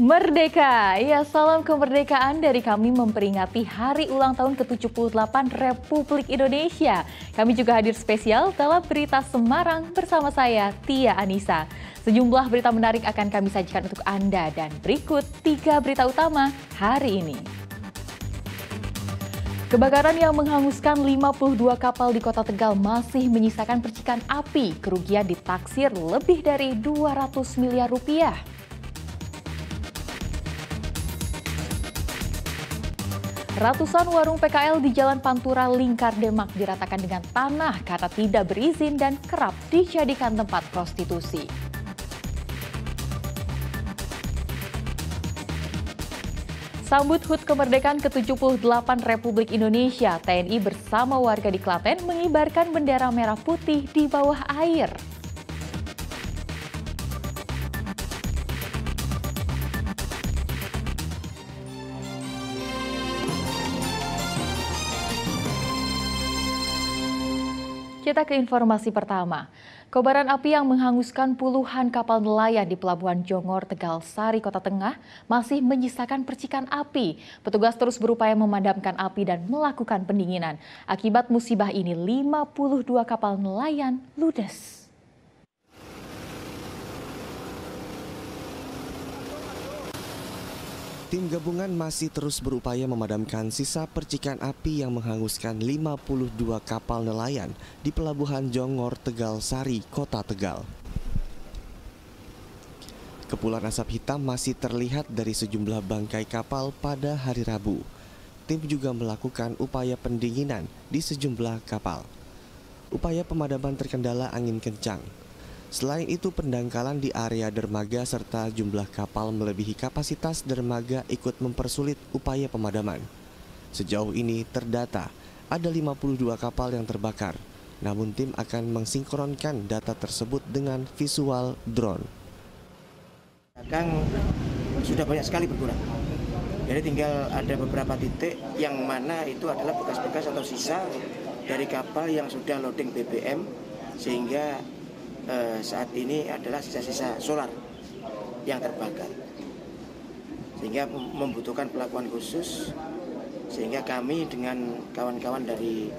Merdeka! Ya, salam kemerdekaan dari kami memperingati hari ulang tahun ke-78 Republik Indonesia. Kami juga hadir spesial dalam Berita Semarang bersama saya, Tia Anissa. Sejumlah berita menarik akan kami sajikan untuk Anda dan berikut 3 berita utama hari ini. Kebakaran yang menghanguskan 52 kapal di Kota Tegal masih menyisakan percikan api. Kerugian ditaksir lebih dari 200 miliar rupiah. Ratusan warung PKL di Jalan Pantura Lingkar Demak diratakan dengan tanah karena tidak berizin dan kerap dijadikan tempat prostitusi. Sambut HUT kemerdekaan ke-78 Republik Indonesia, TNI bersama warga di Klaten mengibarkan bendera merah putih di bawah air. Kita ke informasi pertama. Kobaran api yang menghanguskan puluhan kapal nelayan di Pelabuhan Jongor, Tegal Sari, Kota Tengah masih menyisakan percikan api. Petugas terus berupaya memadamkan api dan melakukan pendinginan. Akibat musibah ini 52 kapal nelayan ludes. Tim gabungan masih terus berupaya memadamkan sisa percikan api yang menghanguskan 52 kapal nelayan di Pelabuhan Jongor, Tegal Sari, Kota Tegal. Kepulan asap hitam masih terlihat dari sejumlah bangkai kapal pada hari Rabu. Tim juga melakukan upaya pendinginan di sejumlah kapal. Upaya pemadaman terkendala angin kencang. Selain itu, pendangkalan di area dermaga serta jumlah kapal melebihi kapasitas dermaga ikut mempersulit upaya pemadaman. Sejauh ini terdata ada 52 kapal yang terbakar, namun tim akan mensinkronkan data tersebut dengan visual drone. Sudah banyak sekali berkurang. Jadi tinggal ada beberapa titik yang mana itu adalah bekas-bekas atau sisa dari kapal yang sudah loading BBM, sehingga saat ini adalah sisa-sisa solar yang terbakar, sehingga membutuhkan perlakuan khusus, sehingga kami dengan kawan-kawan dari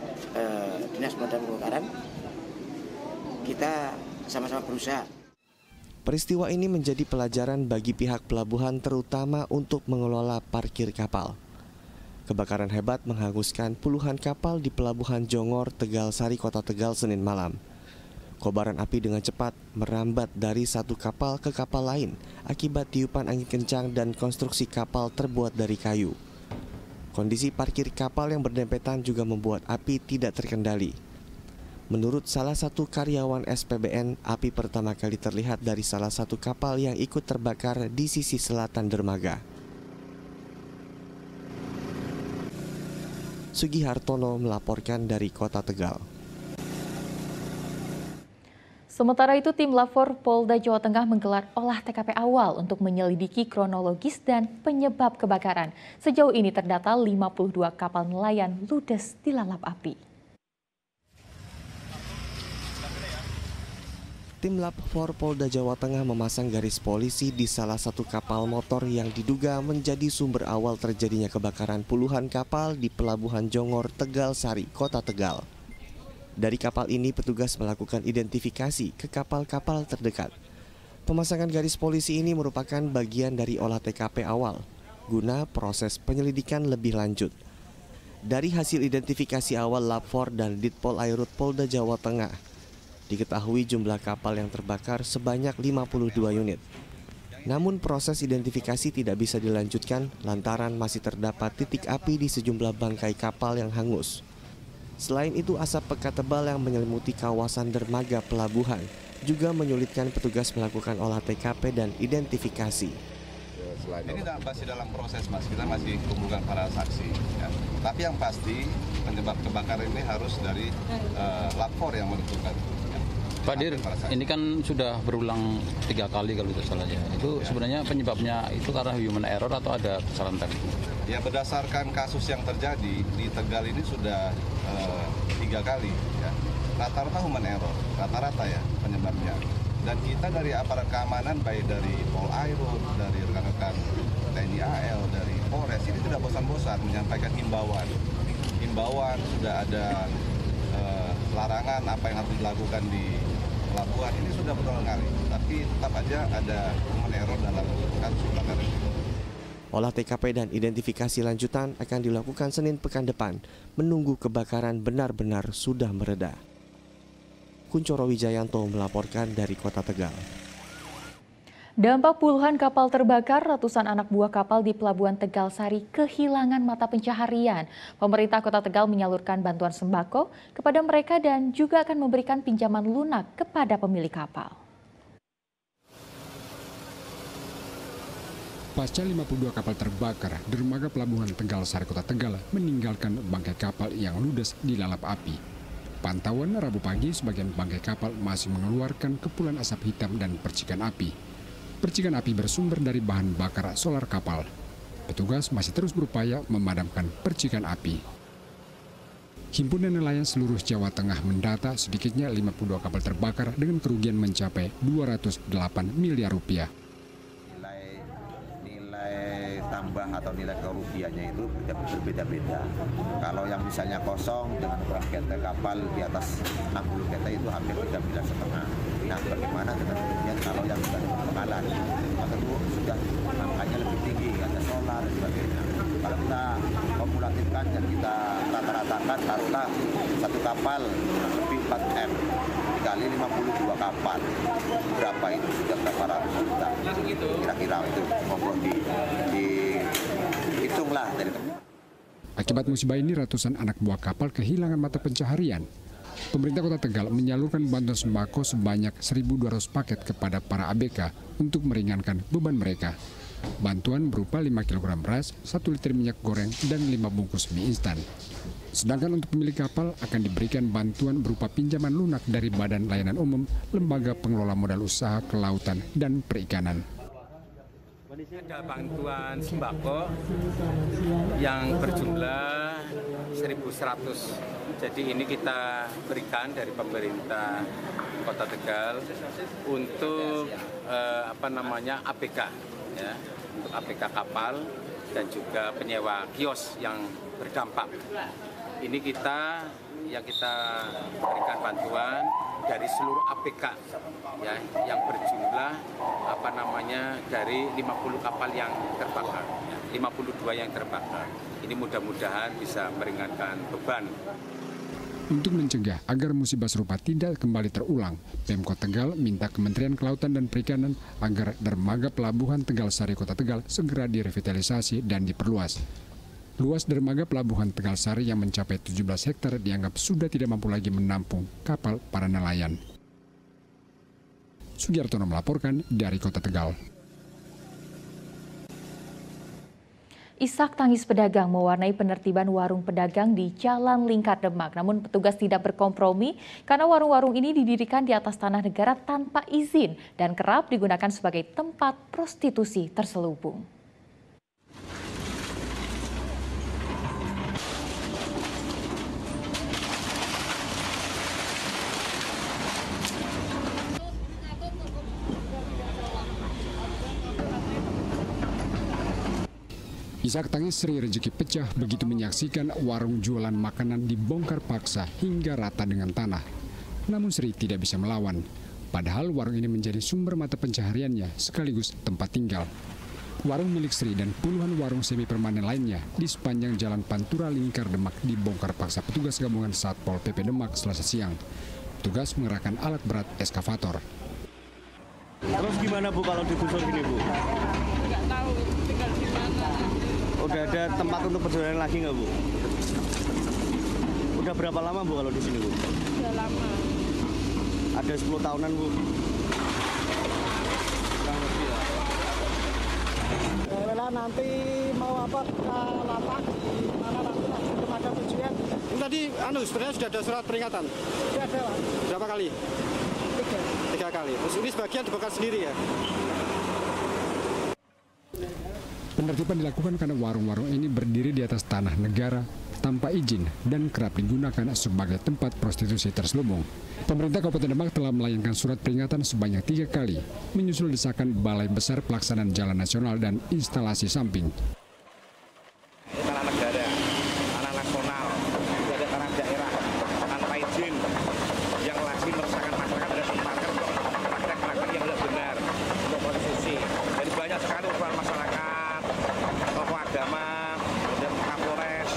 Dinas Pemadam Kebakaran kita sama-sama berusaha. Peristiwa ini menjadi pelajaran bagi pihak pelabuhan, terutama untuk mengelola parkir kapal. Kebakaran hebat menghanguskan puluhan kapal di Pelabuhan Jongor, Tegal Sari, Kota Tegal Senin malam. Kobaran api dengan cepat merambat dari satu kapal ke kapal lain akibat tiupan angin kencang dan konstruksi kapal terbuat dari kayu. Kondisi parkir kapal yang berdempetan juga membuat api tidak terkendali. Menurut salah satu karyawan SPBN, api pertama kali terlihat dari salah satu kapal yang ikut terbakar di sisi selatan dermaga. Sugihartono melaporkan dari Kota Tegal. Sementara itu, tim Lapor Polda Jawa Tengah menggelar olah TKP awal untuk menyelidiki kronologis dan penyebab kebakaran. Sejauh ini terdata 52 kapal nelayan ludes dilalap api. Tim Lapor Polda Jawa Tengah memasang garis polisi di salah satu kapal motor yang diduga menjadi sumber awal terjadinya kebakaran puluhan kapal di Pelabuhan Jongor, Tegal Sari, Kota Tegal. Dari kapal ini petugas melakukan identifikasi ke kapal-kapal terdekat. Pemasangan garis polisi ini merupakan bagian dari olah TKP awal guna proses penyelidikan lebih lanjut. Dari hasil identifikasi awal Lapor dan Ditpol Airut Polda Jawa Tengah, diketahui jumlah kapal yang terbakar sebanyak 52 unit. Namun proses identifikasi tidak bisa dilanjutkan lantaran masih terdapat titik api di sejumlah bangkai kapal yang hangus. Selain itu, asap pekat tebal yang menyelimuti kawasan dermaga pelabuhan juga menyulitkan petugas melakukan olah TKP dan identifikasi. Ini masih dalam proses, Mas. Kita masih kumpulkan para saksi. Ya. Tapi yang pasti penyebab kebakaran ini harus dari lapor yang menentukan. Ya. Pak Dir, ini kan sudah berulang 3 kali kalau tidak salah ya. Itu sebenarnya penyebabnya itu karena human error atau ada kesalahan teknis? Ya, berdasarkan kasus yang terjadi di Tegal ini sudah 3 kali. Ya. Rata-rata human error, rata-rata ya penyebabnya. Dan kita dari aparat keamanan, baik dari Pol Airut, dari rekan-rekan TNI AL, dari Polres, ini tidak bosan-bosan menyampaikan himbauan. Himbauan sudah ada larangan apa yang harus dilakukan di pelabuhan, ini sudah berulang kali. Tapi tetap aja ada human error dalam kasus kebakaran ini. Olah TKP dan identifikasi lanjutan akan dilakukan Senin pekan depan, menunggu kebakaran benar-benar sudah mereda. Kuncoro Wijayanto melaporkan dari Kota Tegal. Dampak puluhan kapal terbakar, ratusan anak buah kapal di Pelabuhan Tegal Sari kehilangan mata pencaharian. Pemerintah Kota Tegal menyalurkan bantuan sembako kepada mereka dan juga akan memberikan pinjaman lunak kepada pemilik kapal. Pasca 52 kapal terbakar, dermaga Pelabuhan Tegal Sari Kota Tegal meninggalkan bangkai kapal yang ludes dilalap api. Pantauan Rabu pagi, sebagian bangkai kapal masih mengeluarkan kepulan asap hitam dan percikan api. Percikan api bersumber dari bahan bakar solar kapal. Petugas masih terus berupaya memadamkan percikan api. Himpunan Nelayan seluruh Jawa Tengah mendata sedikitnya 52 kapal terbakar dengan kerugian mencapai 208 miliar rupiah. Tambah atau nilai kerugiannya itu berbeda-beda. Kalau yang misalnya kosong dengan ukuran ketek kapal di atas 60 ketek itu hampir 3,5 miliar. Nah, bagaimana dengan kerugian kalau yang sudah kebakaran? Maka itu sudah angkanya lebih tinggi, ada solar dan sebagainya. Kalau kita kumulatifkan dan kita rata-ratakan, taruhlah satu kapal lebih 4M dikali 52 kapal, berapa itu sudah berapa ratus juta? Kira-kira itu ngobrol dihitunglah dari teman. Akibat musibah ini, ratusan anak buah kapal kehilangan mata pencaharian. Pemerintah Kota Tegal menyalurkan bantuan sembako sebanyak 1.200 paket kepada para ABK untuk meringankan beban mereka. Bantuan berupa 5 kg beras, 1 liter minyak goreng, dan 5 bungkus mie instan. Sedangkan untuk pemilik kapal akan diberikan bantuan berupa pinjaman lunak dari Badan Layanan Umum, Lembaga Pengelola Modal Usaha Kelautan dan Perikanan. Ada bantuan sembako yang berjumlah 1.100. Jadi ini kita berikan dari pemerintah Kota Tegal untuk ABK, ya, untuk ABK kapal dan juga penyewa kios yang berdampak. Ini kita berikan bantuan dari seluruh ABK, ya, yang berjumlah dari 50 kapal yang terbakar, ya, 52 yang terbakar. Ini mudah-mudahan bisa meringankan beban. Untuk mencegah agar musibah serupa tidak kembali terulang, Pemkot Tegal minta Kementerian Kelautan dan Perikanan agar dermaga Pelabuhan Tegal Sari Kota Tegal segera direvitalisasi dan diperluas. Luas dermaga Pelabuhan Tegal Sari yang mencapai 17 hektar dianggap sudah tidak mampu lagi menampung kapal para nelayan. Sugiartono melaporkan dari Kota Tegal. Isak tangis pedagang mewarnai penertiban warung pedagang di Jalan Lingkar Demak. Namun petugas tidak berkompromi karena warung-warung ini didirikan di atas tanah negara tanpa izin dan kerap digunakan sebagai tempat prostitusi terselubung. Isak tangis Sri Rezeki pecah begitu menyaksikan warung jualan makanan dibongkar paksa hingga rata dengan tanah. Namun Sri tidak bisa melawan. Padahal warung ini menjadi sumber mata pencahariannya sekaligus tempat tinggal. Warung milik Sri dan puluhan warung semi permanen lainnya di sepanjang Jalan Pantura Lingkar Demak dibongkar paksa petugas gabungan Satpol PP Demak Selasa siang. Petugas mengerahkan alat berat eskavator. Terus gimana Bu kalau digusur gini Bu? Nggak tahu tinggal di mana. Udah ada tempat untuk berjualan lagi nggak Bu? Udah berapa lama Bu kalau di sini Bu? Udah lama. Ada 10 tahunan Bu. Kurang lebih ya. Nanti mau apa ke lapak di mana nanti belum ada tujuan. Ini tadi sebenarnya sudah ada surat peringatan? Sudah ada Pak. Berapa kali? 3 kali. Terus ini sebagian dibongkar sendiri ya? Penertiban dilakukan karena warung-warung ini berdiri di atas tanah negara tanpa izin dan kerap digunakan sebagai tempat prostitusi terselubung. Pemerintah Kabupaten Demak telah melayangkan surat peringatan sebanyak 3 kali, menyusul desakan Balai Besar Pelaksanaan Jalan Nasional dan instalasi samping. Tanah negara, tanah nasional, juga ada tanah daerah, tanpa izin yang lagi meresahkan masyarakat dan tempatkan praktek-praktek yang tidak benar untuk prostitusi. Jadi banyak sekali ukuran masyarakat, tokoh agama, dan Kapolres,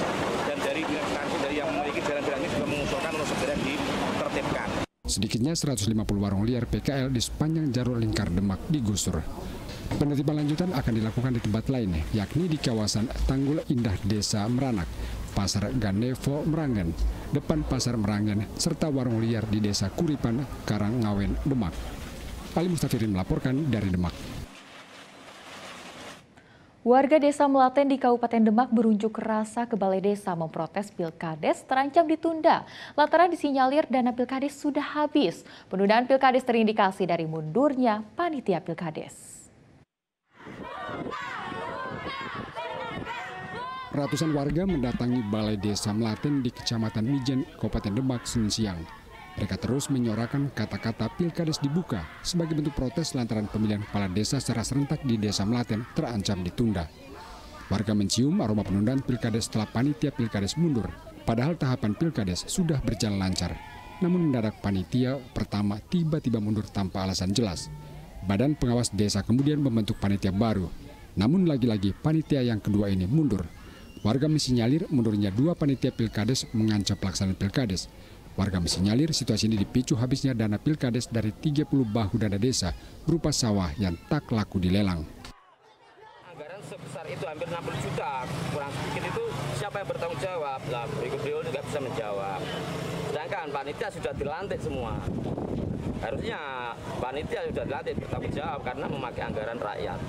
dan dari instansi dari yang memiliki jalan-jalan ini juga mengusulkan untuk segera ditertibkan. Sedikitnya 150 warung liar PKL di sepanjang jalur lingkar Demak digusur. Penertiban lanjutan akan dilakukan di tempat lain, yakni di kawasan Tanggul Indah Desa Meranak, Pasar Ganevo Merangen, depan Pasar Merangen, serta warung liar di Desa Kuripan, Karangawen, Demak. Ali Mustafirin melaporkan dari Demak. Warga Desa Melaten di Kabupaten Demak berunjuk rasa ke Balai Desa memprotes Pilkades terancam ditunda. Lantaran disinyalir dana Pilkades sudah habis. Penundaan Pilkades terindikasi dari mundurnya panitia Pilkades. Ratusan warga mendatangi Balai Desa Melaten di Kecamatan Mijen, Kabupaten Demak, Senin siang. Mereka terus menyuarakan kata-kata Pilkades dibuka sebagai bentuk protes lantaran pemilihan kepala desa secara serentak di Desa Melaten terancam ditunda. Warga mencium aroma penundaan Pilkades setelah panitia Pilkades mundur, padahal tahapan Pilkades sudah berjalan lancar. Namun mendadak panitia pertama tiba-tiba mundur tanpa alasan jelas. Badan pengawas desa kemudian membentuk panitia baru. Namun lagi-lagi panitia yang kedua ini mundur. Warga mensinyalir mundurnya 2 panitia Pilkades mengancam pelaksanaan Pilkades. Warga mensinyalir situasi ini dipicu habisnya dana Pilkades dari 30 bahu dana desa berupa sawah yang tak laku dilelang. Anggaran sebesar itu hampir 60 juta, kurang sedikit itu siapa yang bertanggung jawab? Lah, beliau nggak bisa menjawab. Sedangkan panitia sudah dilantik semua. Harusnya panitia sudah dilantik bertanggung jawab karena memakai anggaran rakyat.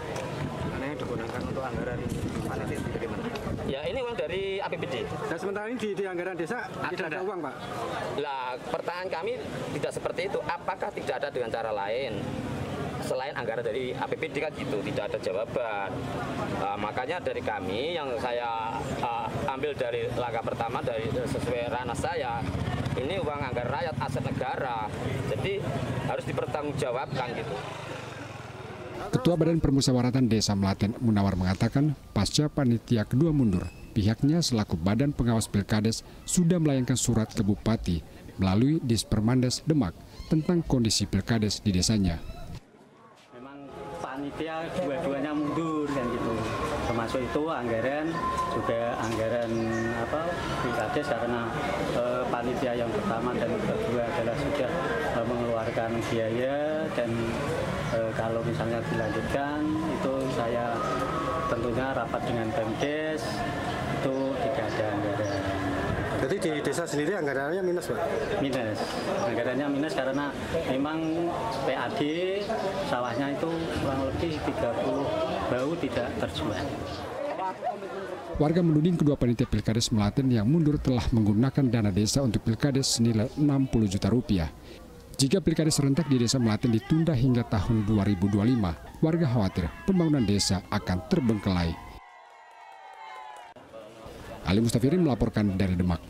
Mana yang digunakan untuk anggaran panitia bagaimana? Ya ini uang dari APBD. Dan sementara ini di anggaran desa tidak ada uang, Pak? Lah pertanyaan kami tidak seperti itu. Apakah tidak ada dengan cara lain? Selain anggaran dari APBD kan gitu, tidak ada jawaban. Makanya dari kami yang saya ambil dari langkah pertama dari sesuai ranah saya, ini uang anggaran rakyat aset negara, jadi harus dipertanggungjawabkan gitu. Ketua Badan Permusyawaratan Desa Melaten Munawar mengatakan pasca panitia kedua mundur, pihaknya selaku Badan Pengawas Pilkades sudah melayangkan surat ke Bupati melalui Dispermandes Demak tentang kondisi Pilkades di desanya. Panitia dua-duanya mundur kan gitu, termasuk itu anggaran juga anggaran Pilkades karena panitia yang pertama dan kedua adalah sudah mengeluarkan biaya dan kalau misalnya dilanjutkan itu saya tentunya rapat dengan Pemdes itu tidak ada anggaran. Jadi di desa sendiri anggarannya minus, Pak? Minus, anggarannya minus karena memang PAD sawahnya itu kurang lebih 30 bahu tidak terjual. Warga menuding kedua panitia Pilkades Melaten yang mundur telah menggunakan dana desa untuk Pilkades senilai 60 juta rupiah. Jika Pilkades serentak di Desa Melaten ditunda hingga tahun 2025, warga khawatir pembangunan desa akan terbengkelai. Ali Mustafirin melaporkan dari Demak.